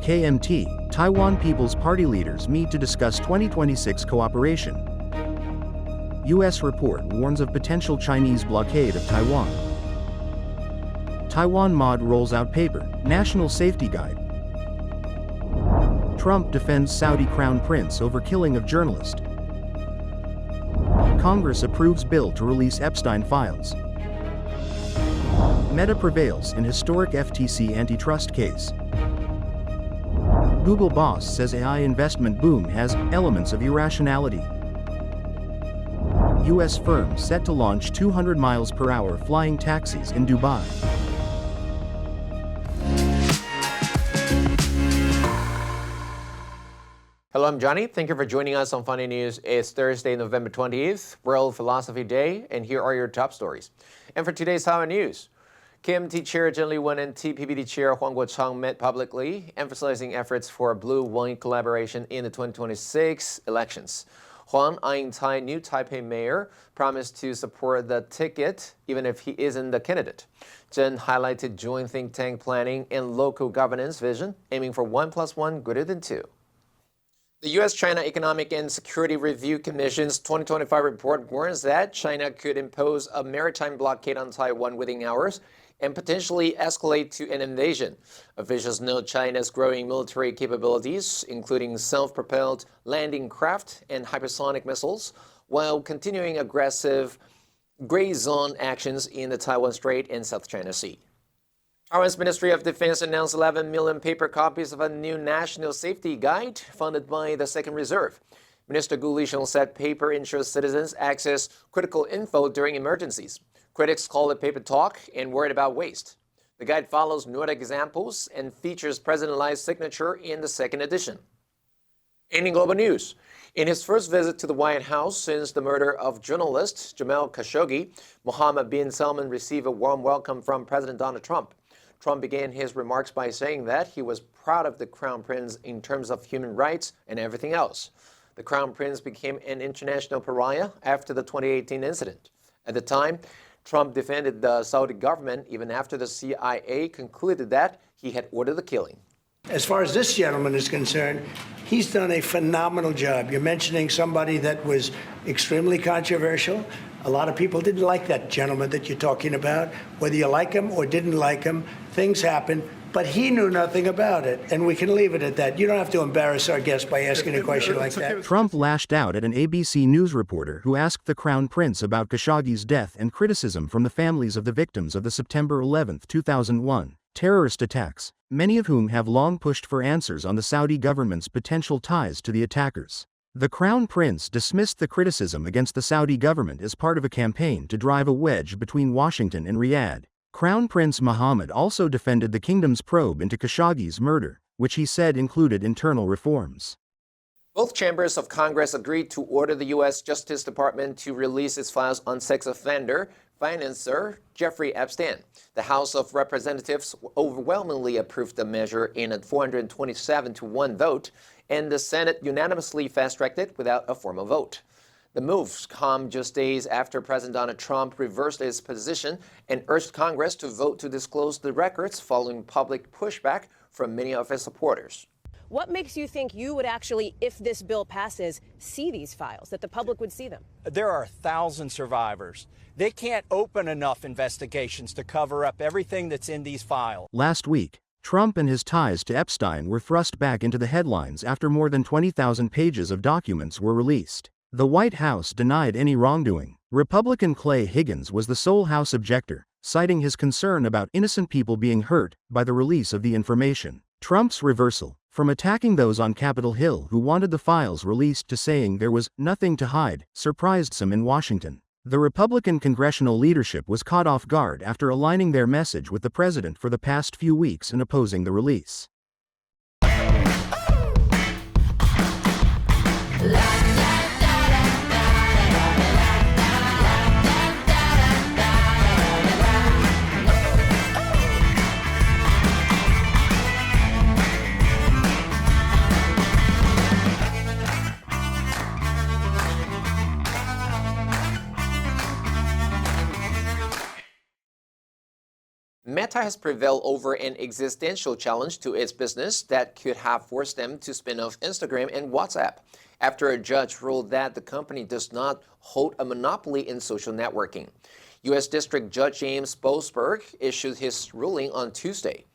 KMT, Taiwan People's Party leaders meet to discuss 2026 cooperation. U.S. report warns of potential Chinese blockade of Taiwan. Taiwan MoD rolls out paper, National Safety Guide. Trump defends Saudi Crown Prince over killing of journalist. Congress approves bill to release Epstein files. Meta prevails in historic FTC antitrust case. Google boss says AI investment boom has elements of irrationality. U.S. firm set to launch 200 miles per hour flying taxis in Dubai. Hello, I'm Johnny. Thank you for joining us on Funday News. It's Thursday, November 20th, World Philosophy Day, and here are your top stories. And for today's Taiwan News, KMT Chair Chen Li-wen and TPPD Chair Huang Guochang met publicly, emphasizing efforts for blue-white collaboration in the 2026 elections. Huang, eyeing new Taipei mayor, promised to support the ticket even if he isn't the candidate. Chen highlighted joint think tank planning and local governance vision, aiming for 1 + 1 greater than 2. The U.S.-China Economic and Security Review Commission's 2025 report warns that China could impose a maritime blockade on Taiwan within hours and potentially escalate to an invasion. Officials note China's growing military capabilities, including self-propelled landing craft and hypersonic missiles, while continuing aggressive gray zone actions in the Taiwan Strait and South China Sea. Taiwan's Ministry of Defense announced 11 million paper copies of a new national safety guide funded by the Second Reserve. Minister Gu Lishong said paper ensures citizens access critical info during emergencies. Critics call it paper talk and worried about waste. The guide follows Nordic examples and features President Lai's signature in the second edition. In global news, in his first visit to the White House since the murder of journalist Jamal Khashoggi, Mohammed bin Salman received a warm welcome from President Donald Trump. Trump began his remarks by saying that he was proud of the Crown Prince in terms of human rights and everything else. The Crown Prince became an international pariah after the 2018 incident. At the time, Trump defended the Saudi government even after the CIA concluded that he had ordered the killing. As far as this gentleman is concerned, he's done a phenomenal job. You're mentioning somebody that was extremely controversial. A lot of people didn't like that gentleman that you're talking about. Whether you like him or didn't like him, things happen. But he knew nothing about it, and we can leave it at that. You don't have to embarrass our guest by asking a question like that. Trump lashed out at an ABC News reporter who asked the Crown Prince about Khashoggi's death and criticism from the families of the victims of the September 11, 2001 terrorist attacks, many of whom have long pushed for answers on the Saudi government's potential ties to the attackers. The Crown Prince dismissed the criticism against the Saudi government as part of a campaign to drive a wedge between Washington and Riyadh. Crown Prince Mohammed also defended the kingdom's probe into Khashoggi's murder, which he said included internal reforms. Both chambers of Congress agreed to order the U.S. Justice Department to release its files on sex offender financier Jeffrey Epstein. The House of Representatives overwhelmingly approved the measure in a 427-1 vote, and the Senate unanimously fast-tracked it without a formal vote. The moves come just days after President Donald Trump reversed his position and urged Congress to vote to disclose the records following public pushback from many of his supporters. What makes you think you would actually, if this bill passes, see these files, that the public would see them? There are 1,000 survivors. They can't open enough investigations to cover up everything that's in these files. Last week, Trump and his ties to Epstein were thrust back into the headlines after more than 20,000 pages of documents were released. The White House denied any wrongdoing. Republican Clay Higgins was the sole House objector, citing his concern about innocent people being hurt by the release of the information. Trump's reversal, from attacking those on Capitol Hill who wanted the files released to saying there was nothing to hide, surprised some in Washington. The Republican congressional leadership was caught off guard after aligning their message with the president for the past few weeks and opposing the release. Meta Meta has prevailed over an existential challenge to its business that could have forced them to spin off Instagram and WhatsApp after a judge ruled that the company does not hold a monopoly in social networking. U.S. District Judge James Boasberg issued his ruling on Tuesday.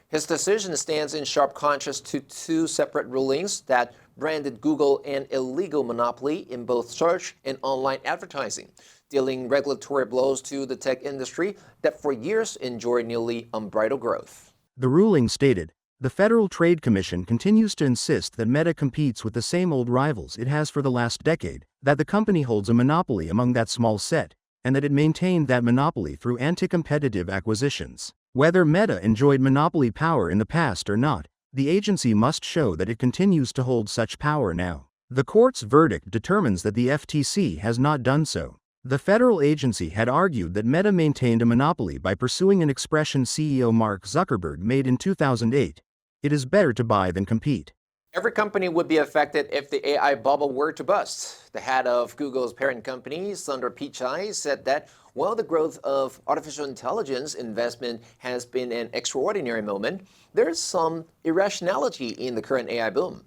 His decision stands in sharp contrast to two separate rulings that branded Google an illegal monopoly in both search and online advertising, dealing regulatory blows to the tech industry that for years enjoyed nearly unbridled growth. The ruling stated, "The Federal Trade Commission continues to insist that Meta competes with the same old rivals it has for the last decade, that the company holds a monopoly among that small set, and that it maintained that monopoly through anti-competitive acquisitions. Whether Meta enjoyed monopoly power in the past or not, the agency must show that it continues to hold such power now." The court's verdict determines that the FTC has not done so. The federal agency had argued that Meta maintained a monopoly by pursuing an expression CEO Mark Zuckerberg made in 2008. It is better to buy than compete. Every company would be affected if the AI bubble were to bust. The head of Google's parent company, Sundar Pichai, said that while the growth of artificial intelligence investment has been an extraordinary moment, there is some irrationality in the current AI boom.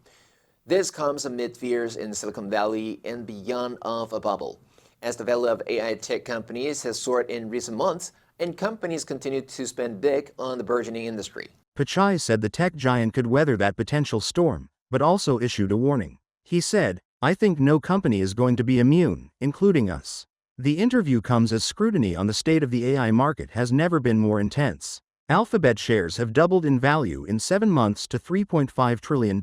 This comes amid fears in Silicon Valley and beyond of a bubble, as the value of AI tech companies has soared in recent months and companies continue to spend big on the burgeoning industry. Pichai said the tech giant could weather that potential storm, but also issued a warning. He said, "I think no company is going to be immune, including us." The interview comes as scrutiny on the state of the AI market has never been more intense. Alphabet shares have doubled in value in 7 months to $3.5 trillion,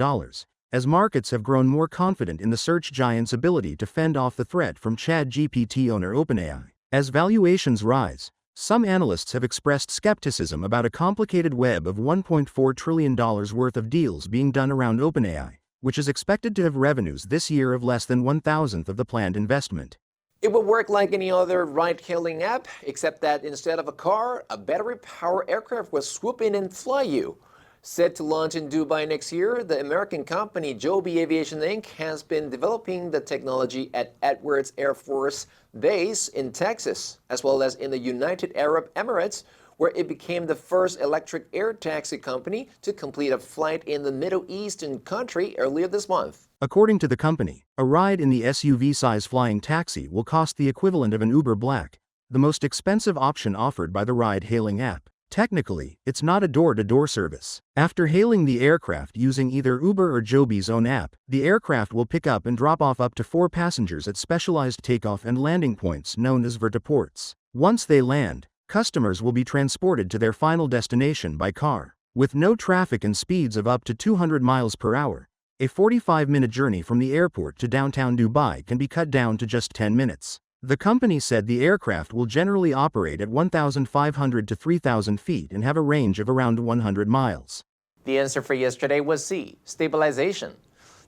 as markets have grown more confident in the search giant's ability to fend off the threat from ChatGPT owner OpenAI. As valuations rise, some analysts have expressed skepticism about a complicated web of $1.4 trillion worth of deals being done around OpenAI, which is expected to have revenues this year of less than 1,000th of the planned investment. It would work like any other ride-hailing app, except that instead of a car, a battery-powered aircraft will swoop in and fly you. Set to launch in Dubai next year, the American company Joby Aviation Inc. has been developing the technology at Edwards Air Force Base in Texas, as well as in the United Arab Emirates, where it became the first electric air taxi company to complete a flight in the Middle Eastern country earlier this month. According to the company, a ride in the SUV-size flying taxi will cost the equivalent of an Uber Black, the most expensive option offered by the ride-hailing app. Technically, it's not a door-to-door service. After hailing the aircraft using either Uber or Joby's own app, the aircraft will pick up and drop off up to 4 passengers at specialized takeoff and landing points known as vertiports. Once they land, customers will be transported to their final destination by car. With no traffic and speeds of up to 200 miles per hour, a 45-minute journey from the airport to downtown Dubai can be cut down to just 10 minutes. The company said the aircraft will generally operate at 1,500 to 3,000 feet and have a range of around 100 miles. The answer for yesterday was C, stabilization.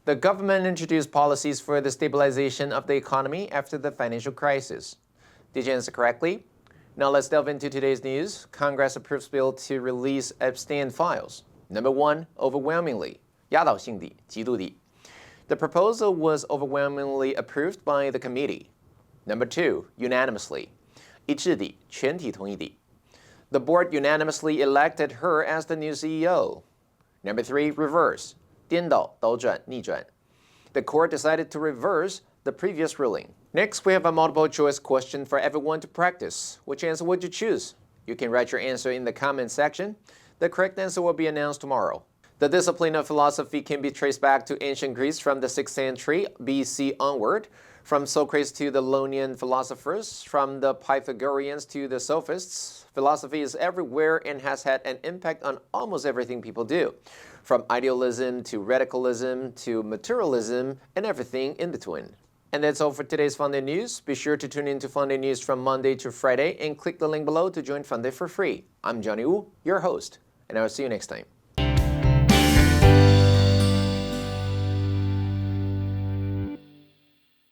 The government introduced policies for the stabilization of the economy after the financial crisis. Did you answer correctly? Now let's delve into today's news. Congress approves bill to release Epstein files. Number 1, overwhelmingly. 压倒性地，极度地. The proposal was overwhelmingly approved by the committee. Number 2, unanimously. 一致地，全体同意地. The board unanimously elected her as the new CEO. Number 3, reverse. 颠倒，倒转，逆转. The court decided to reverse the previous ruling. Next, we have a multiple choice question for everyone to practice. Which answer would you choose? You can write your answer in the comment section. The correct answer will be announced tomorrow. The discipline of philosophy can be traced back to ancient Greece from the 6th century BC onward. From Socrates to the Ionian philosophers, from the Pythagoreans to the sophists, philosophy is everywhere and has had an impact on almost everything people do, from idealism to radicalism to materialism and everything in between. And that's all for today's FUNDAY News. Be sure to tune in to FUNDAY News from Monday to Friday and click the link below to join FUNDAY for free. I'm Johnny Wu, your host, and I will see you next time.